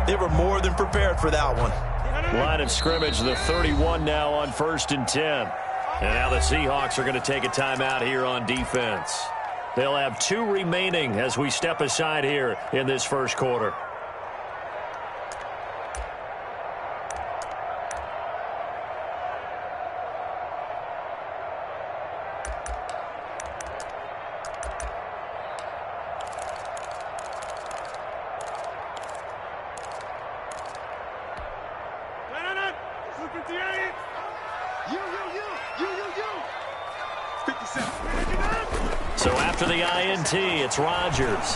They were more than prepared for that one. Line of scrimmage, the 31 now on 1st and 10. And now the Seahawks are going to take a timeout here on defense. They'll have 2 remaining as we step aside here in this first quarter. So after the INT, it's Rodgers.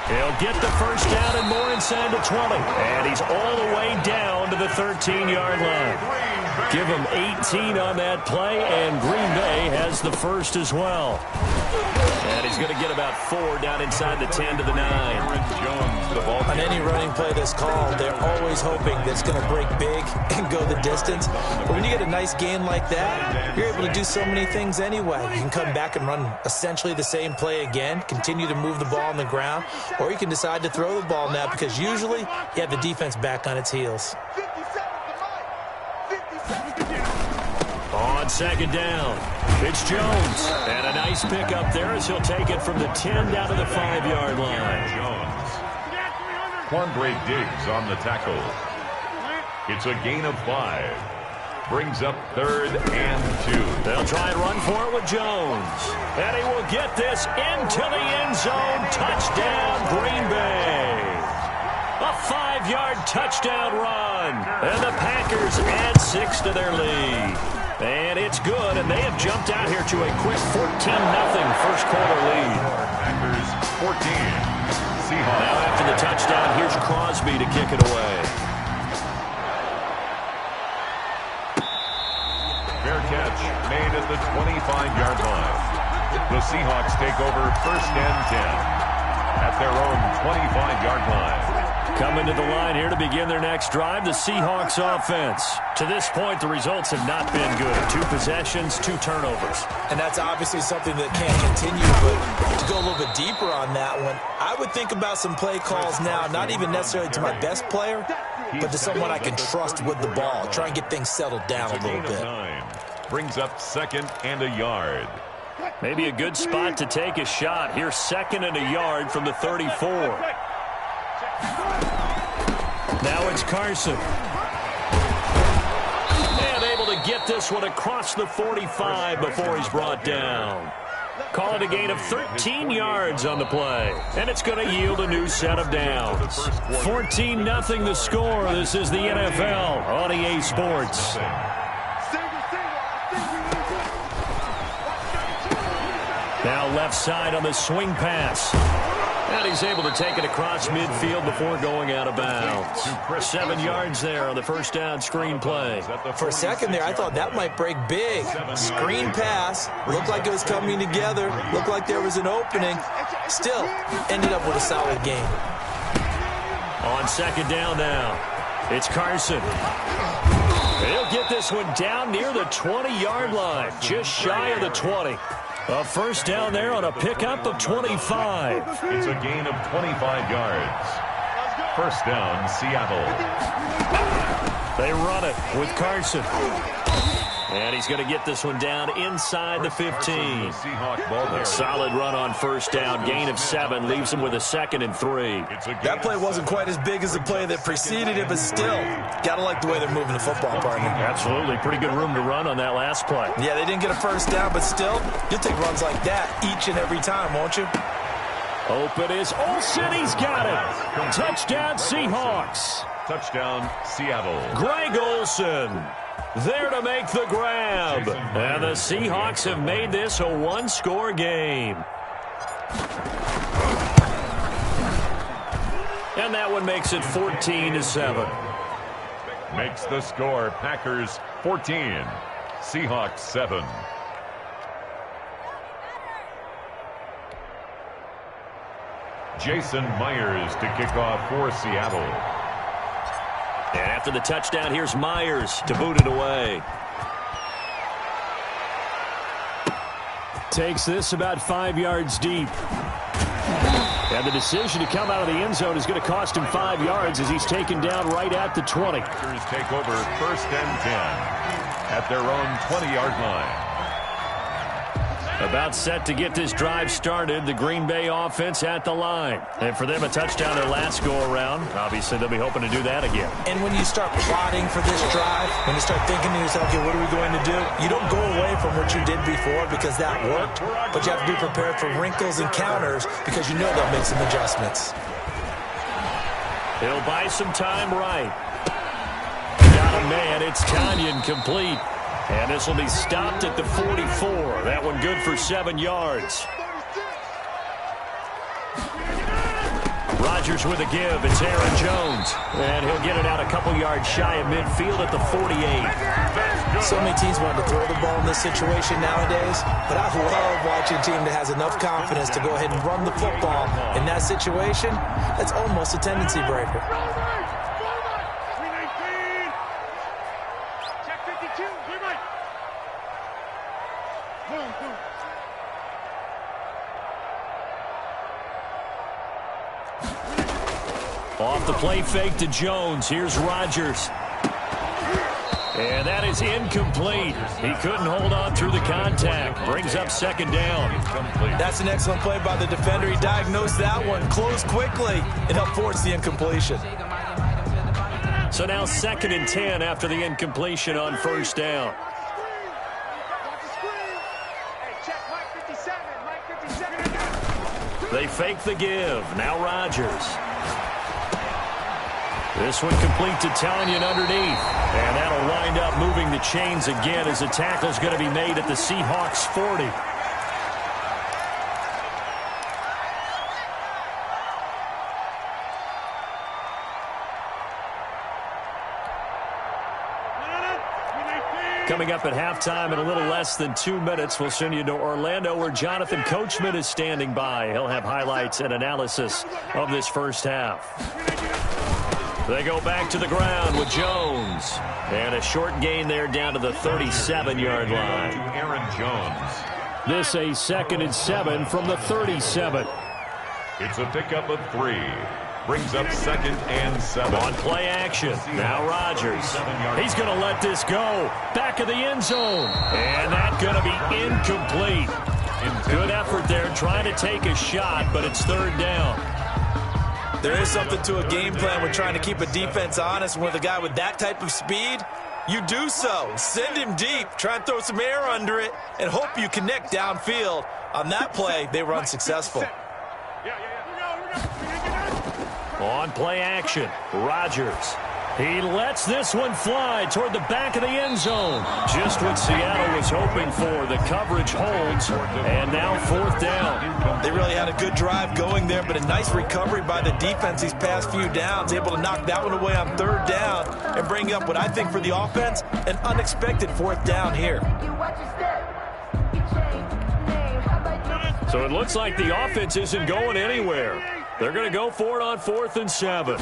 He'll get the first down and more inside the 20. And he's all the way down to the 13-yard line. Give him 18 on that play, and Green Bay has the first as well. And he's going to get about 4 down inside the 10 to the 9. On any running play that's called, they're always hoping that it's going to break big and go the distance. But when you get a nice gain like that, you're able to do so many things anyway. You can come back and run essentially the same play again, continue to move the ball on the ground, or you can decide to throw the ball now because usually you have the defense back on its heels. On 2nd down, it's Jones. And a nice pick up there as he'll take it from the 10 down to the 5-yard line. Quandre Diggs on the tackle. It's a gain of 5. Brings up 3rd and 2. They'll try and run for it with Jones. And he will get this into the end zone. Touchdown, Green Bay. A 5-yard touchdown run. And the Packers add 6 to their lead. And it's good, and they have jumped out here to a quick 14-0 first quarter lead. Packers 14. Seahawks. Now after the touchdown, here's Crosby to kick it away. Fair catch made at the 25-yard line. The Seahawks take over 1st and 10 at their own 25-yard line. Coming to the line here to begin their next drive, the Seahawks offense. To this point, the results have not been good. 2 possessions, 2 turnovers. And that's obviously something that can't continue, but to go a little bit deeper on that one, I would think about some play calls now, not even necessarily to my best player, but to someone I can trust with the ball. Try and get things settled down a little bit. Brings up 2nd and a yard. Maybe a good spot to take a shot. Here's 2nd and a yard from the 34. Now it's Carson. And able to get this one across the 45 before he's brought down. Call it a gain of 13 yards on the play. And it's going to yield a new set of downs. 14-0 the score. This is the NFL on EA Sports. Now left side on the swing pass. And he's able to take it across midfield before going out of bounds. 7 yards there on the first down screen play. For a second there, I thought that might break big. Screen pass. Looked like it was coming together. Looked like there was an opening. Still, ended up with a solid game. On 2nd down now, it's Carson. He'll get this one down near the 20-yard line. Just shy of the 20. A first down there on a pickup of 25. It's a gain of 25 yards. First down, Seattle. They run it with Carson. And he's going to get this one down inside the 15. A solid run on first down. Gain of 7 leaves him with a 2nd and 3. That play wasn't quite as big as the play that preceded it, but still, got to like the way they're moving the football, partner. Absolutely. Pretty good room to run on that last play. Yeah, they didn't get a first down, but still, you'll take runs like that each and every time, won't you? Open is Olsen. He's got it. Touchdown, Seahawks. Touchdown, Seattle. Greg Olsen there to make the grab. And the Seahawks have made this a 1-score game. And that one makes it 14-7. Makes the score Packers 14, Seahawks 7. Jason Myers to kick off for Seattle. And after the touchdown, here's Myers to boot it away. Takes this about 5 yards deep. And the decision to come out of the end zone is going to cost him 5 yards as he's taken down right at the 20. Packers take over 1st and 10 at their own 20-yard line. About set to get this drive started, the Green Bay offense at the line. And for them, a touchdown their last go-around. Obviously, they'll be hoping to do that again. And when you start plotting for this drive, when you start thinking to yourself, okay, what are we going to do? You don't go away from what you did before because that worked, but you have to be prepared for wrinkles and counters because you know they'll make some adjustments. He'll buy some time right. Got a man. It's Tanyan complete. And this will be stopped at the 44. That one good for 7 yards. Rodgers with a give. It's Aaron Jones. And he'll get it out a couple yards shy of midfield at the 48. So many teams want to throw the ball in this situation nowadays, but I love watching a team that has enough confidence to go ahead and run the football. In that situation, that's almost a tendency breaker. Off the play fake to Jones. Here's Rodgers. And that is incomplete. He couldn't hold on through the contact. Brings up 2nd down. That's an excellent play by the defender. He diagnosed that one, closed quickly, and helped force the incompletion. So now 2nd and 10 after the incompletion on 1st down. They fake the give. Now Rodgers. This one complete to Tanyan underneath. And that'll wind up moving the chains again as the tackle's going to be made at the Seahawks 40. Coming up at halftime in a little less than 2 minutes, we'll send you to Orlando where Jonathan Coachman is standing by. He'll have highlights and analysis of this first half. They go back to the ground with Jones. And a short gain there down to the 37-yard line. Aaron Jones. This a 2nd and 7 from the 37. It's a pickup of 3. Brings up 2nd and 7. On play action. Now Rodgers. He's going to let this go. Back of the end zone. And that's going to be incomplete. Good effort there trying to take a shot, but it's 3rd down. There is something to a game plan with trying to keep a defense honest. With a guy with that type of speed, you do so. Send him deep. Try and throw some air under it and hope you connect downfield. On that play, they were unsuccessful. On play action, Rodgers. He lets this one fly toward the back of the end zone. Just what Seattle was hoping for. The coverage holds, and now 4th down. They really had a good drive going there, but a nice recovery by the defense these past few downs. Able to knock that one away on 3rd down and bring up what I think for the offense, an unexpected 4th down here. So it looks like the offense isn't going anywhere. They're going to go for it on 4th and 7.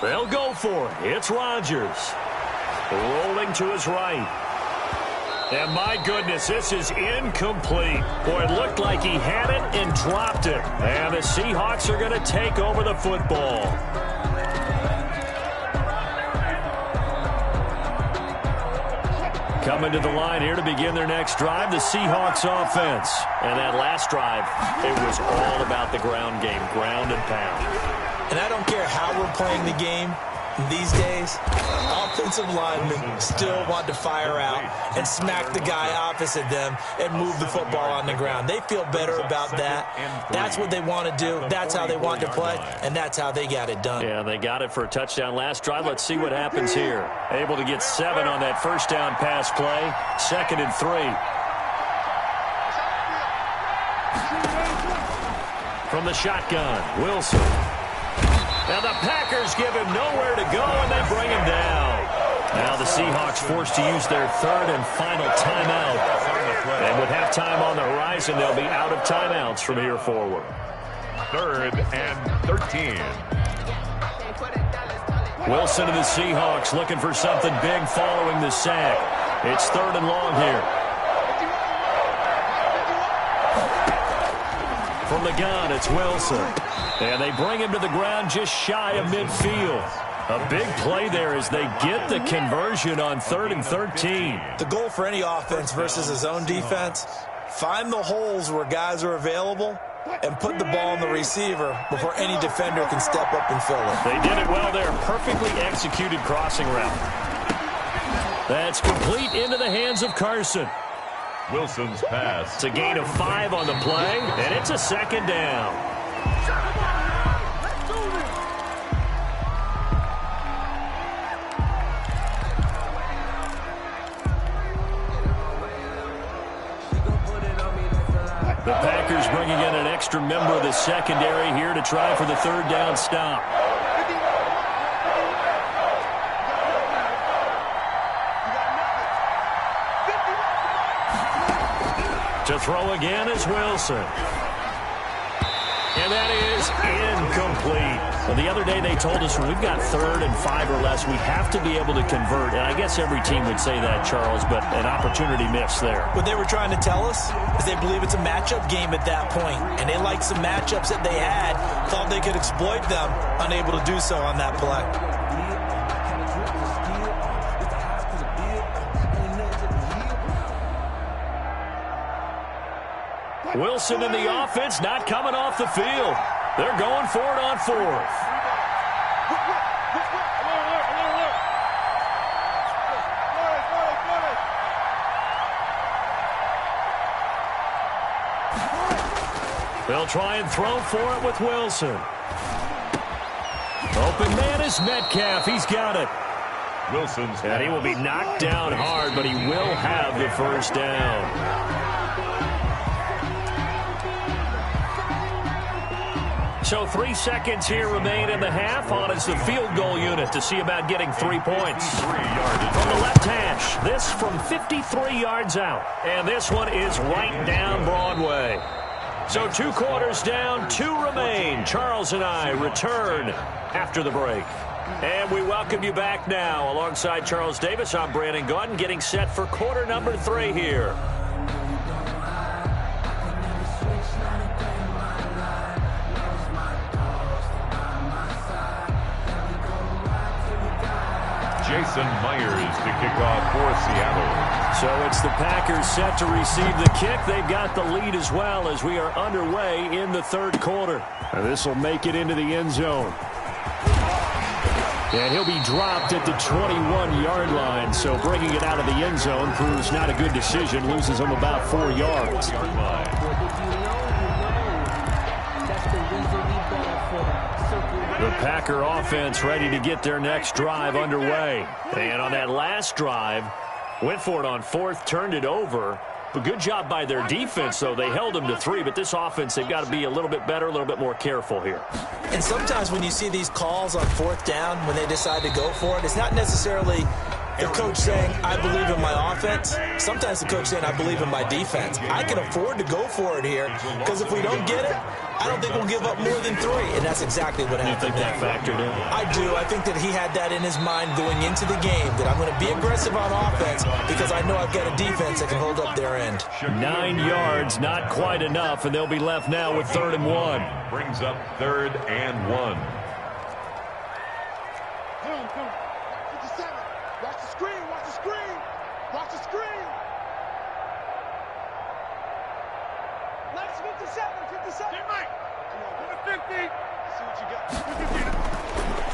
They'll go for it. It's Rodgers. Rolling to his right. And my goodness, this is incomplete. Boy, it looked like he had it and dropped it. And the Seahawks are going to take over the football. Coming to the line here to begin their next drive, the Seahawks offense. And that last drive, it was all about the ground game, ground and pound. And I don't care how we're playing the game these days, offensive linemen still want to fire out and smack the guy opposite them and move the football on the ground. They feel better about that. That's what they want to do. That's how they want to play, and that's how they got it done. Yeah, they got it for a touchdown last drive. Let's see what happens here. Able to get 7 on that first down pass play. 2nd and 3. From the shotgun, Wilson. Now the Packers give him nowhere to go, and they bring him down. Now the Seahawks forced to use their 3rd and final timeout. And with halftime on the horizon, they'll be out of timeouts from here forward. 3rd and 13. Wilson to the Seahawks looking for something big following the sack. It's 3rd and long here. From From the gun, it's Wilson. And they bring him to the ground just shy of midfield. A big play there as they get the conversion on 3rd and 13. The goal for any offense versus a zone defense, find the holes where guys are available and put the ball on the receiver before any defender can step up and fill it. They did it well there. Perfectly executed crossing route. That's complete into the hands of Carson. Wilson's pass. It's a gain of 5 on the play, and it's a 2nd down. The Packers bringing in an extra member of the secondary here to try for the 3rd down stop. To throw again is Wilson. And that is incomplete. Well, the other day they told us when we've got 3rd and 5 or less, we have to be able to convert. And I guess every team would say that, Charles, but an opportunity missed there. What they were trying to tell us is they believe it's a matchup game at that point. And they liked some matchups that they had, thought they could exploit them, unable to do so on that play. Wilson in the offense, not coming off the field. They're going for it on 4th. They'll try and throw for it with Wilson. Open man is Metcalf. He's got it. Wilson's and he will be knocked down hard, but he will have the 1st down. So 3 seconds here remain in the half. On is the field goal unit to see about getting 3 points. From the left hash, this from 53 yards out. And this one is right down Broadway. So 2 quarters down, 2 remain. Charles and I return after the break. And we welcome you back now. Alongside Charles Davis, I'm Brandon Gaudin, getting set for quarter number 3 here. Jason Myers to kick off for Seattle. So it's the Packers set to receive the kick. They've got the lead as well as we are underway in the 3rd quarter. And this will make it into the end zone. And he'll be dropped at the 21-yard line. So bringing it out of the end zone proves not a good decision. Loses him about 4 yards. The Packer offense ready to get their next drive underway. And on that last drive, went for it on 4th, turned it over. But good job by their defense, though. They held them to 3, but this offense, they've got to be a little bit better, a little bit more careful here. And sometimes when you see these calls on 4th down, when they decide to go for it, it's not necessarily the coach saying, I believe in my offense. Sometimes the coach saying, I believe in my defense. I can afford to go for it here because if we don't get it, I don't think we'll give up more than 3. And that's exactly what happened. You think that factored in? I do. I think that he had that in his mind going into the game, that I'm going to be aggressive on offense because I know I've got a defense that can hold up their end. 9 yards, not quite enough, and they'll be left now with 3rd and 1. Brings up 3rd and 1.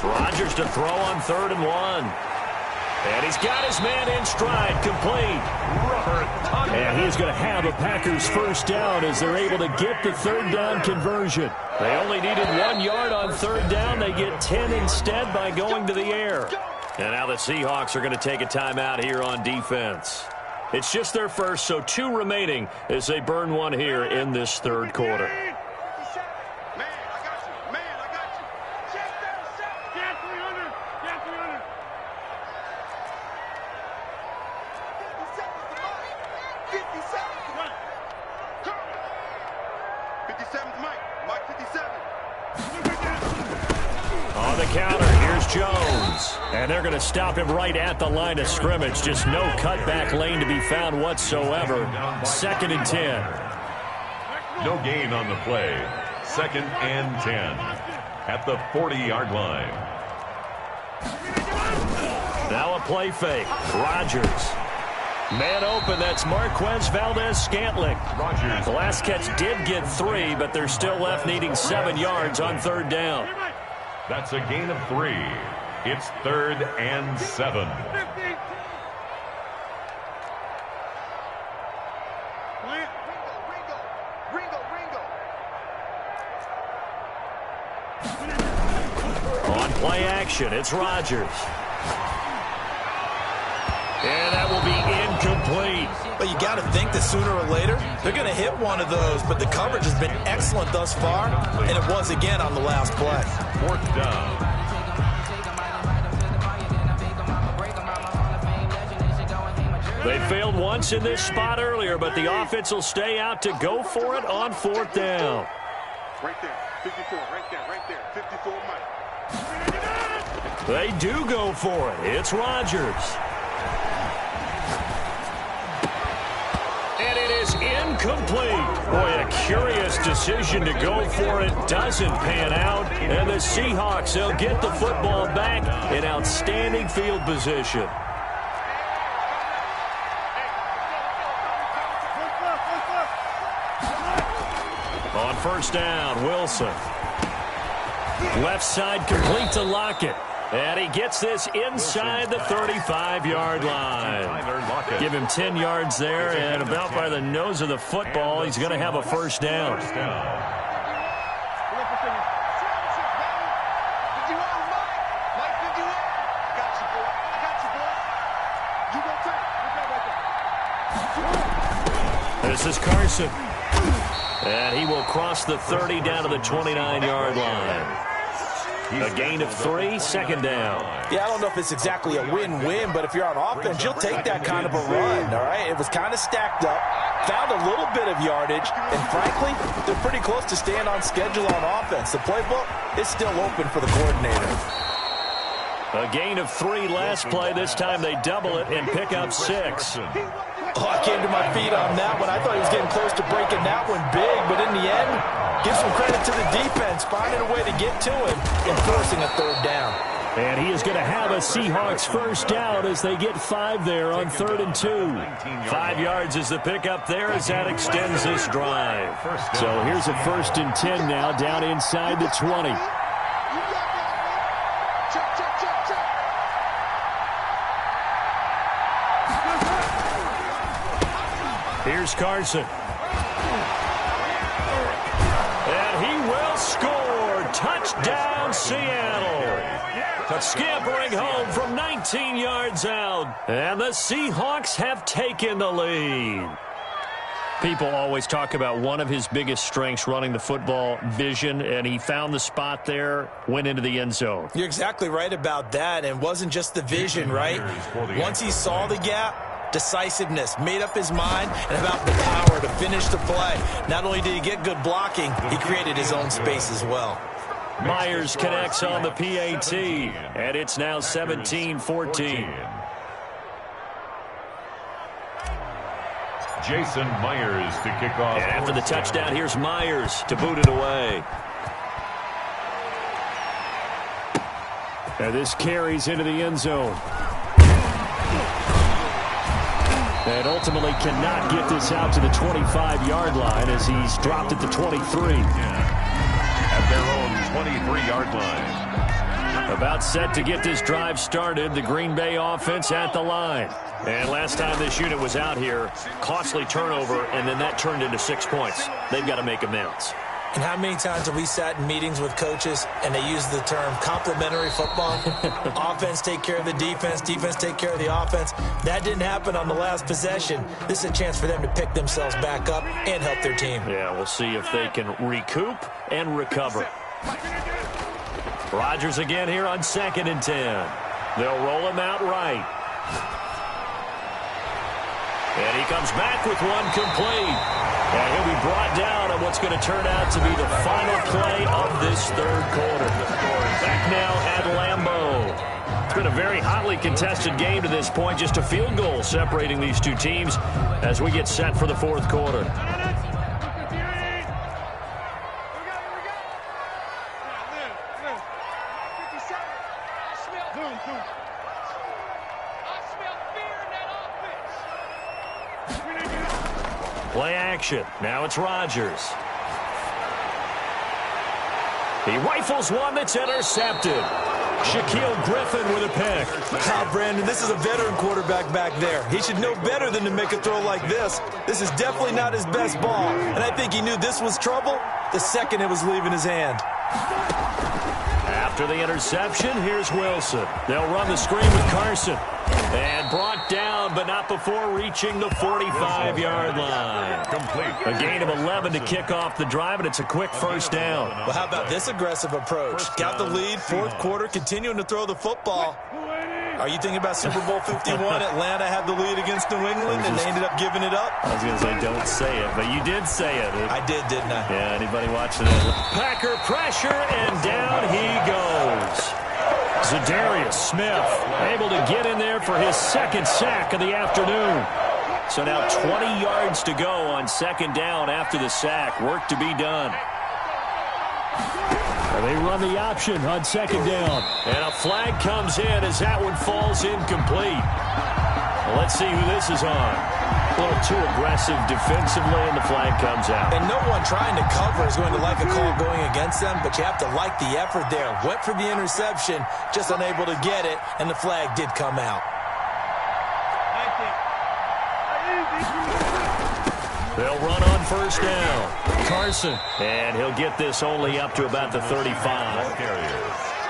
Rodgers to throw on 3rd and 1. And he's got his man in stride, complete. And he's going to have a Packers 1st down as they're able to get the 3rd down conversion. They only needed 1 yard on 3rd down. They get 10 instead by going to the air. And now the Seahawks are going to take a timeout here on defense. It's just their first, so 2 remaining as they burn 1 here in this 3rd quarter. On the counter, here's Jones. And they're going to stop him right at the line of scrimmage. Just no cutback lane to be found whatsoever. 2nd and 10. No gain on the play. 2nd and 10 at the 40-yard line. Now a play fake. Rodgers. Man open, that's Marquez Valdez-Scantling. The last catch did get 3, but they're still left needing 7 yards on 3rd down. That's a gain of 3. It's 3rd and 7. On play action, it's Rodgers. And that will be incomplete. But you got to think that sooner or later, they're going to hit one of those. But the coverage has been excellent thus far, and it was again on the last play. 4th down. They failed once in this spot earlier, but the offense will stay out to go for it on 4th down. Right there, 54, right there, 54 Mike. They do go for it. It's Rodgers. And it is incomplete. Boy, a curious decision to go for it. Doesn't pan out. And the Seahawks, they'll get the football back in outstanding field position. On 1st down, Wilson. Left side complete to Lockett. And he gets this inside the 35-yard line. Give him 10 yards there, and about by the nose of the football, he's going to have a 1st down. This is Carson. And he will cross the 30 down to the 29-yard line. A gain of 3, 2nd down. Yeah, I don't know if it's exactly a win-win, but if you're on offense, you'll take that kind of a run, all right? It was kind of stacked up, found a little bit of yardage, and frankly, they're pretty close to staying on schedule on offense. The playbook is still open for the coordinator. A gain of 3 last play. This time they double it and pick up 6. Oh, I came to my feet on that one. I thought he was getting close to breaking that one big, but in the end, give some credit to the defense, finding a way to get to him and forcing a 3rd down. And he is going to have a Seahawks 1st down as they get 5 there on 3rd and 2. 5 yards is the pickup there as that extends this drive. So here's a 1st and 10 now down inside the 20. Here's Carson. And he will score. Touchdown, Seattle. Scampering home from 19 yards out. And the Seahawks have taken the lead. People always talk about one of his biggest strengths running the football, vision, and he found the spot there, went into the end zone. You're exactly right about that, and it wasn't just the vision, right? Once he saw the gap, decisiveness, made up his mind, and about the power to finish the play. Not only did he get good blocking, he created his own space as well. Myers connects on the PAT, and it's now 17-14. Jason Myers to kick off. And after the touchdown, here's Myers to boot it away. And this carries into the end zone. And ultimately cannot get this out to the 25-yard line as he's dropped at the 23. At their own 23-yard line. About set to get this drive started, the Green Bay offense at the line. And last time this unit was out here, costly turnover, and then that turned into 6 points. They've got to make amends. And how many times have we sat in meetings with coaches and they use the term complementary football? Offense take care of the defense, defense take care of the offense. That didn't happen on the last possession. This is a chance for them to pick themselves back up and help their team. Yeah, we'll see if they can recoup and recover. Rodgers again here on 2nd and 10. They'll roll him out right. And he comes back with one complete. And he'll be brought down on what's going to turn out to be the final play of this 3rd quarter. Back now at Lambeau. It's been a very hotly contested game to this point. Just a field goal separating these two teams as we get set for the 4th quarter. Play action. Now it's Rodgers. He rifles one that's intercepted. Shaquille Griffin with a pick. Brandon, this is a veteran quarterback back there. He should know better than to make a throw like this. This is definitely not his best ball, and I think he knew this was trouble the second it was leaving his hand. After the interception, here's Wilson. They'll run the screen with Carson. And brought down, but not before reaching the 45-yard line. Complete. A gain of 11 to kick off the drive, and it's a quick first down. Well, how about this aggressive approach? Got the lead, fourth quarter, continuing to throw the football. Are you thinking about Super Bowl 51? Atlanta had the lead against New England, and they ended up giving it up? I was going to say, don't say it, but you did say it. I did, didn't I? Yeah, anybody watching it? Packer pressure, and down he goes. Zadarius Smith able to get in there for his second sack of the afternoon. So now 20 yards to go on second down after the sack. Work to be done. And they run the option on second down. And a flag comes in as that one falls incomplete. Well, let's see who this is on. A little too aggressive defensively, and the flag comes out. And no one trying to cover is going to like a call going against them, but you have to like the effort there. Went for the interception, just unable to get it, and the flag did come out. They'll run on first down. Carson. And he'll get this only up to about the 35.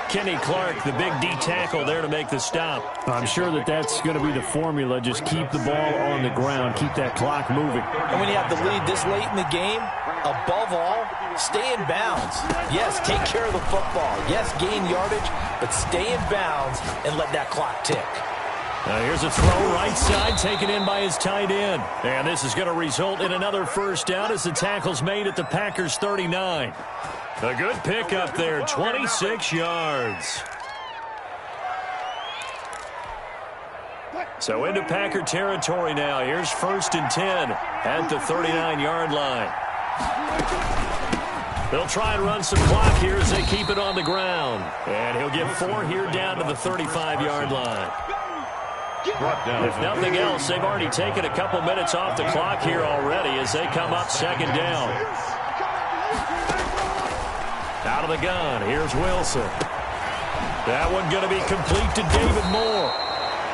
Kenny Clark, the big D tackle there to make the stop. I'm sure that's going to be the formula. Just keep the ball on the ground. Keep that clock moving. And when you have the lead this late in the game, above all, stay in bounds. Yes, take care of the football. Yes, gain yardage, but stay in bounds and let that clock tick. Here's a throw right side taken in by his tight end. And this is going to result in another first down as the tackle's made at the Packers' 39. A good pickup there, 26 yards. So into Packer territory now. Here's 1st and 10 at the 39-yard line. They'll try and run some clock here as they keep it on the ground. And he'll get 4 here down to the 35-yard line. If nothing else, they've already taken a couple minutes off the clock here already as they come up second down. Out of the gun, here's Wilson. That one going to be complete to David Moore.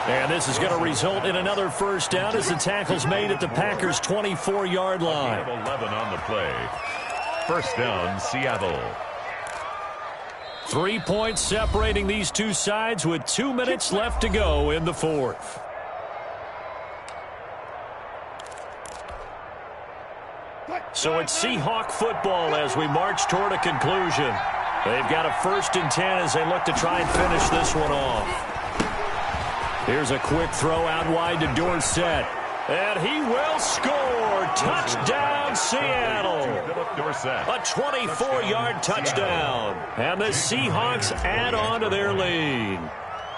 And this is going to result in another first down as the tackle's made at the Packers' 24-yard line. 11 on the play. First down, Seattle. 3 points separating these two sides with 2 minutes left to go in the fourth. So it's Seahawk football as we march toward a conclusion. They've got a 1st and 10 as they look to try and finish this one off. Here's a quick throw out wide to Dorsett. And he will score. Touchdown, Seattle. A 24-yard touchdown. And the Seahawks add on to their lead.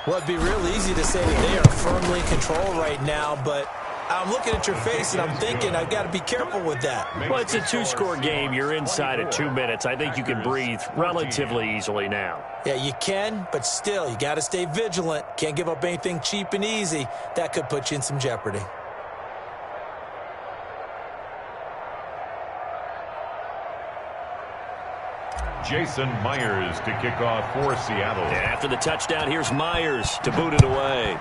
Well, it'd be real easy to say that they are firmly in control right now, but I'm looking at your face and I'm thinking I've got to be careful with that. Well, it's a 2-score game. You're inside of 2 minutes. I think you can breathe relatively easily now. Yeah, you can, but still, you got to stay vigilant. Can't give up anything cheap and easy. That could put you in some jeopardy. Jason Myers to kick off for Seattle. And after the touchdown, here's Myers to boot it away.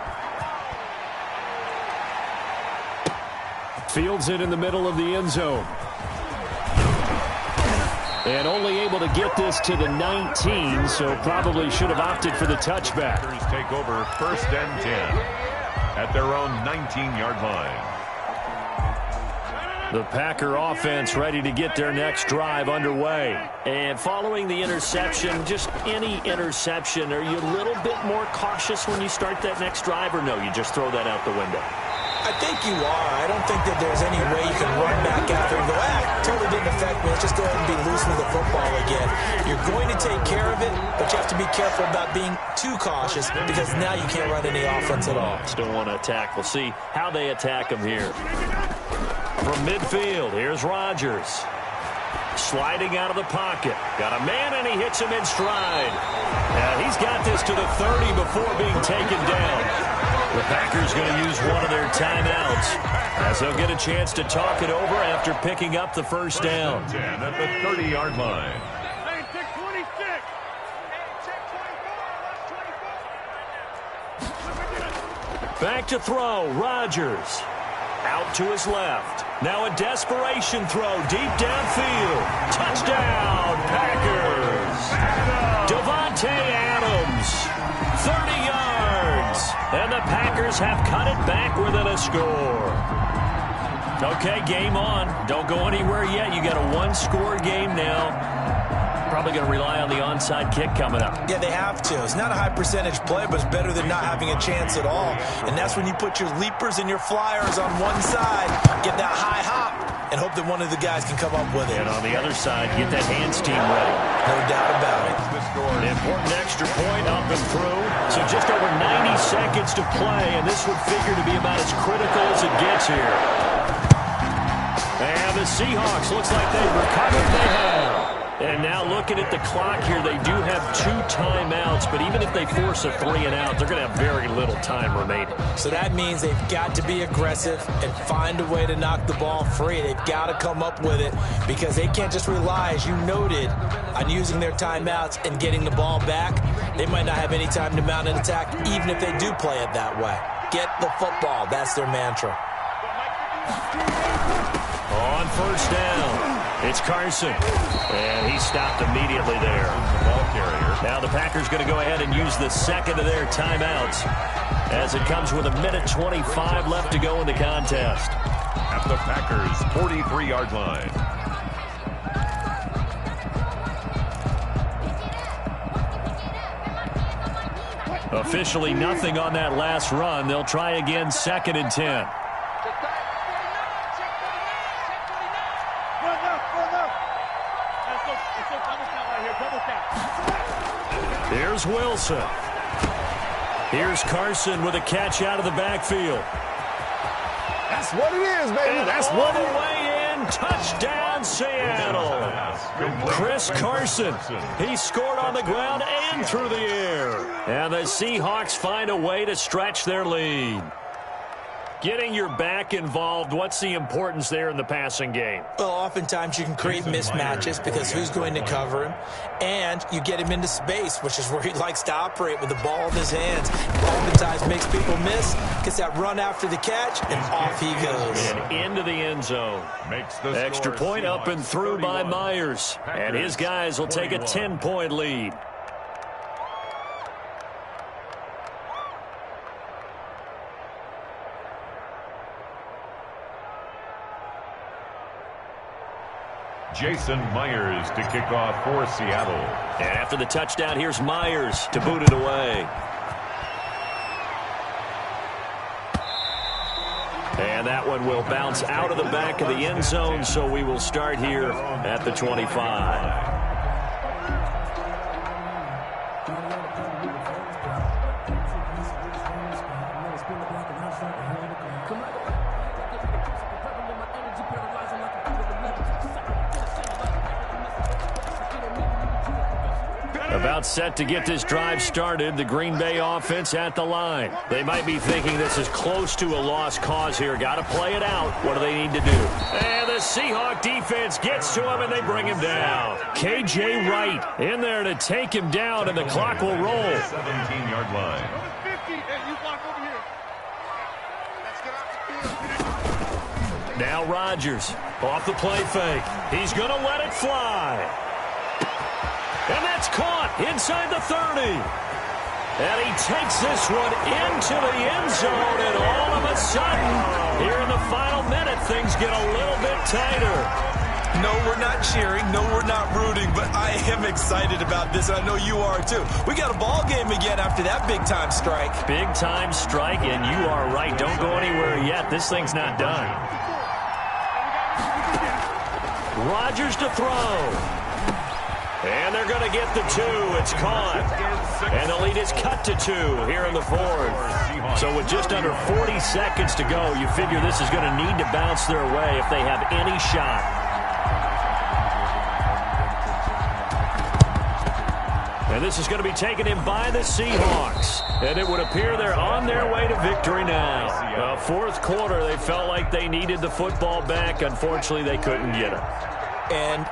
Fields it in the middle of the end zone. And only able to get this to the 19, so probably should have opted for the touchback. Take over 1st and 10 at their own 19-yard line. The Packer offense ready to get their next drive underway. And following the interception, just any interception, are you a little bit more cautious when you start that next drive, or no, you just throw that out the window? I think you are. I don't think that there's any way you can run back out there and go, totally didn't affect me. Let's just go ahead and be loose with the football again. You're going to take care of it, but you have to be careful about being too cautious because now you can't run any offense at all. Still want to attack. We'll see how they attack them here. From midfield, here's Rodgers. Sliding out of the pocket. Got a man, and he hits him in stride. Yeah, he's got this to the 30 before being taken down. The Packers going to use one of their timeouts as they'll get a chance to talk it over after picking up the first down. 10 at the 30-yard line. Back to throw, Rodgers. Out to his left. Now a desperation throw deep downfield. Touchdown, Packers. Devontae Adams, 30 yards. And the Packers have cut it back within a score. Okay, game on. Don't go anywhere yet. You got a one-score game now. Probably going to rely on the onside kick coming up. Yeah, they have to. It's not a high percentage play, but it's better than not having a chance at all. And that's when you put your leapers and your flyers on one side, get that high hop, and hope that one of the guys can come up with it. And on the other side, get that hands team ready. No doubt about it. An important extra point up and through. So just over 90 seconds to play, and this would figure to be about as critical as it gets here. And the Seahawks, looks like they've recovered. They have. And now looking at the clock here, they do have 2 timeouts, but even if they force a 3-and-out, they're going to have very little time remaining. So that means they've got to be aggressive and find a way to knock the ball free. They've got to come up with it because they can't just rely, as you noted, on using their timeouts and getting the ball back. They might not have any time to mount an attack, even if they do play it that way. Get the football. That's their mantra. On first down. It's Carson, and he stopped immediately there. The ball carrier. Now the Packers going to go ahead and use the second of their timeouts as it comes with 1:25 left to go in the contest. At the Packers' 43-yard line. Officially nothing on that last run. They'll try again, 2nd and 10. Here's Wilson. Here's Carson with a catch out of the backfield. That's what it is, baby. And That's all what the it is. way in. Touchdown, Seattle. Chris Carson. He scored on the ground and through the air. And the Seahawks find a way to stretch their lead. Getting your back involved, what's the importance there in the passing game? Well, oftentimes you can create mismatches because who's going to cover him? And you get him into space, which is where he likes to operate with the ball in his hands. Oftentimes makes people miss, gets that run after the catch, and off he goes. And into the end zone. Extra point up and through by Myers. And his guys will take a 10-point lead. Jason Myers to kick off for Seattle. And after the touchdown, here's Myers to boot it away. And that one will bounce out of the back of the end zone, so we will start here at the 25. About set to get this drive started, the Green Bay offense at the line. They might be thinking this is close to a lost cause here. Got to play it out. What do they need to do? And the Seahawk defense gets to him, and they bring him down. K.J. Wright in there to take him down, and the clock will roll. 17-yard line. Now Rodgers off the play fake. He's going to let it fly. And that's caught inside the 30. And he takes this one into the end zone, and all of a sudden, here in the final minute, things get a little bit tighter. No, we're not cheering. No, we're not rooting, but I am excited about this, and I know you are too. We got a ball game again after that big-time strike. Big-time strike, and you are right. Don't go anywhere yet. This thing's not done. Rodgers to throw. And they're going to get the 2. It's caught. And the lead is cut to 2 here in the 4th. So with just under 40 seconds to go, you figure this is going to need to bounce their way if they have any shot. And And this is going to be taken in by the Seahawks. And it would appear they're on their way to victory now. Fourth quarter, they felt like they needed the football back. Unfortunately, they couldn't get it. And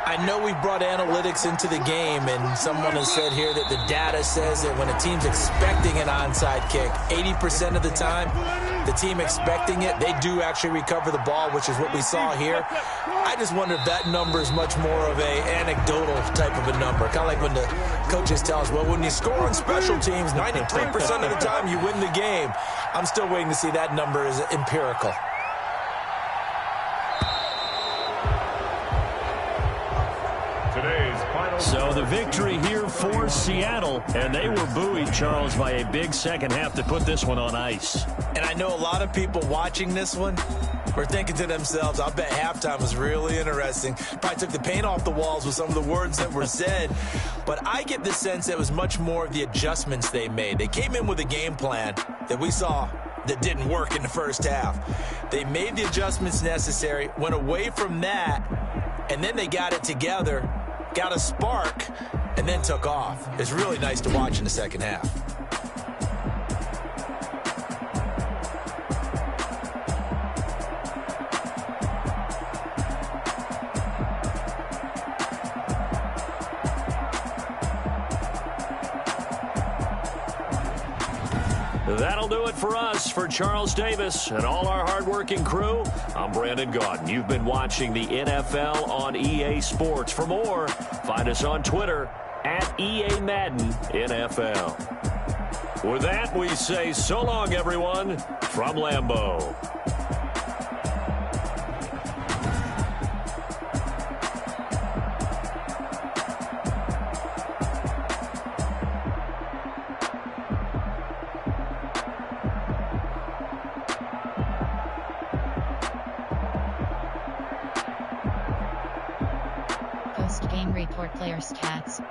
I know we brought analytics into the game, and someone has said here that the data says that when a team's expecting an onside kick, 80% of the time, the team expecting it, they do actually recover the ball, which is what we saw here. I just wonder if that number is much more of a anecdotal type of a number. Kind of like when the coaches tell us, well, when you score on special teams, 93% of the time you win the game. I'm still waiting to see that number is empirical. So the victory here for Seattle, and they were buoyed, Charles, by a big second half to put this one on ice. And I know a lot of people watching this one were thinking to themselves, I'll bet halftime was really interesting. Probably took the paint off the walls with some of the words that were said. But I get the sense that it was much more of the adjustments they made. They came in with a game plan that we saw that didn't work in the first half. They made the adjustments necessary, went away from that, and then they got it together, got a spark, and then took off. It's really nice to watch in the second half. That'll do it for us. For Charles Davis and all our hardworking crew, I'm Brandon Gaudin. You've been watching the NFL on EA Sports. For more, find us on Twitter at EA Madden NFL. With that, we say so long, everyone, from Lambeau. Post-game report, player stats.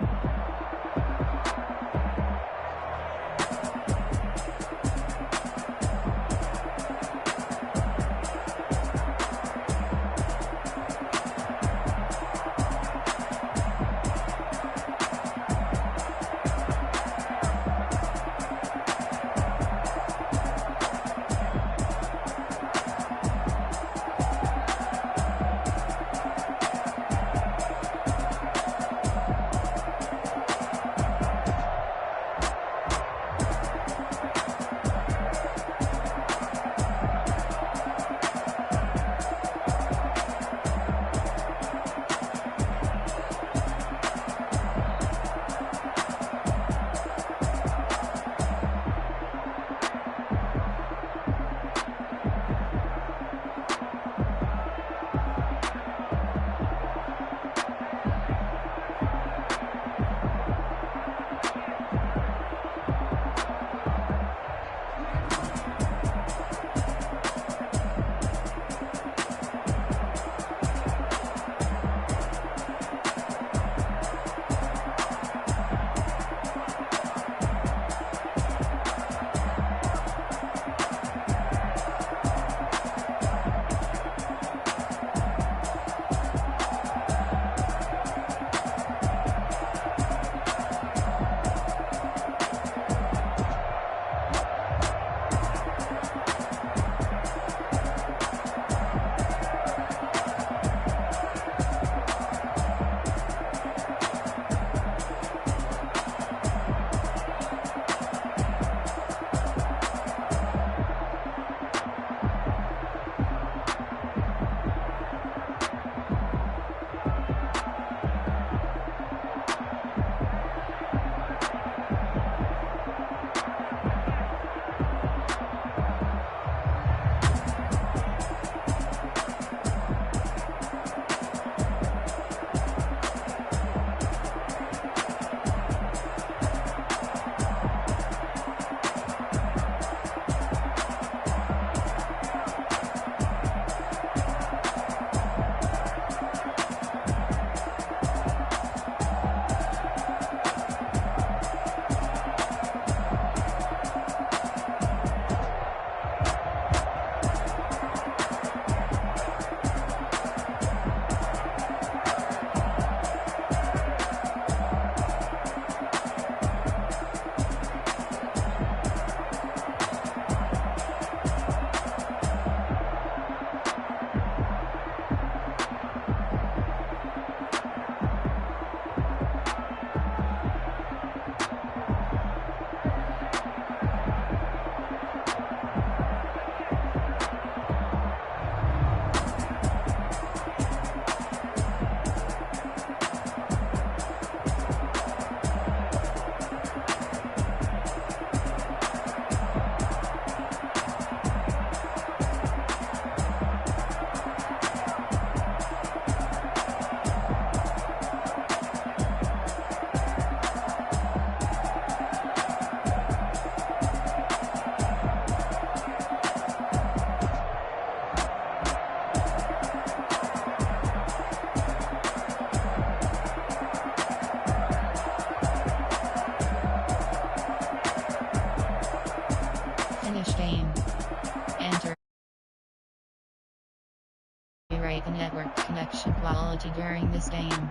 the network connection quality during this game.